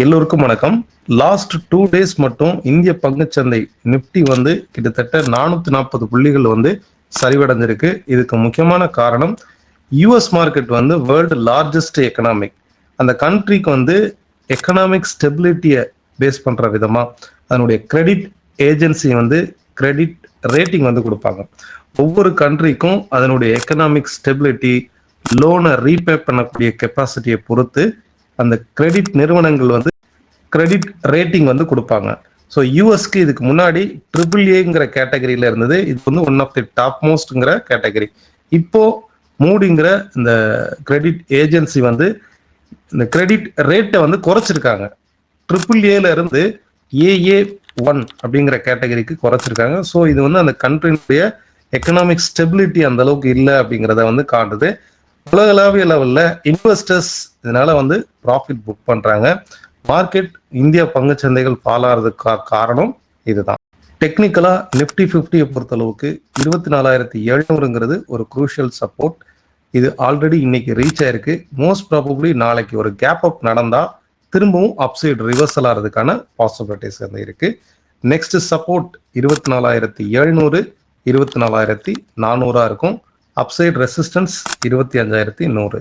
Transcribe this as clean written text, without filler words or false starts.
எல்லோருக்கும் வணக்கம். Last 2 days மட்டும் இந்திய பங்குச்சந்தை நிப்டி கிட்டத்தட்ட 440 புள்ளிகள் சரிவடைஞ்சிருக்கு. இதுக்கு முக்கியமான காரணம் US market world largest economic. அந்த கண்ட்ரிக்கு எக்கனாமிக் ஸ்டெபிலிட்டியை பேஸ் பண்ற விதமா அதனுடைய கிரெடிட் ஏஜென்சி கிரெடிட் ரேட்டிங் கொடுப்பாங்க. ஒவ்வொரு கண்ட்ரிக்கும் அதனுடைய எக்கனாமிக் ஸ்டெபிலிட்டி, லோனை ரீபே பண்ணக்கூடிய கெப்பாசிட்டியை பொறுத்து அந்த கிரெடிட் நிறுவனங்கள் கிரெடிட் ரேட்டிங் கொடுப்பாங்க. ஸோ யூஎஸ்க்கு இதுக்கு முன்னாடி AAA கேட்டகரியில இருந்தது. இது ஒன் ஆஃப் தி டாப் மோஸ்ட்ங்கிற கேட்டகரி. இப்போ மூடிங்கிற இந்த கிரெடிட் ஏஜென்சி இந்த கிரெடிட் ரேட்டை குறைச்சிருக்காங்க. AAAல இருந்து AA1 அப்படிங்கிற கேட்டகரிக்கு குறைச்சிருக்காங்க. ஸோ இது அந்த கண்ட்ரியினுடைய எக்கனாமிக் ஸ்டெபிலிட்டி அந்த அளவுக்கு இல்லை அப்படிங்கிறத காட்டுது. உலகளாவிய லெவல்ல இன்வெஸ்டர்ஸ் இதனால ப்ராஃபிட் புக் பண்றாங்க. மார்க்கெட் இந்திய பங்கு சந்தைகள் ஃபால் ஆகிறதுக்கு காரணம் இதுதான். டெக்னிக்கலா நிப்டி 50 பொறுத்தளவுக்கு 24,700ங்கிறது ஒரு குரூஷியல் சப்போர்ட். இது ஆல்ரெடி இன்னைக்கு ரீச் ஆயிருக்கு. மோஸ்ட் ப்ராபப்ளி நாளைக்கு ஒரு கேப் அப் நடந்தா திரும்பவும் அப்சைடு ரிவர்சல் ஆகிறதுக்கான பாசிபிலிட்டிஸ் இருக்கு. நெக்ஸ்ட் சப்போர்ட் 24,700, 24,400 இருக்கும். Upside resistance 25,100.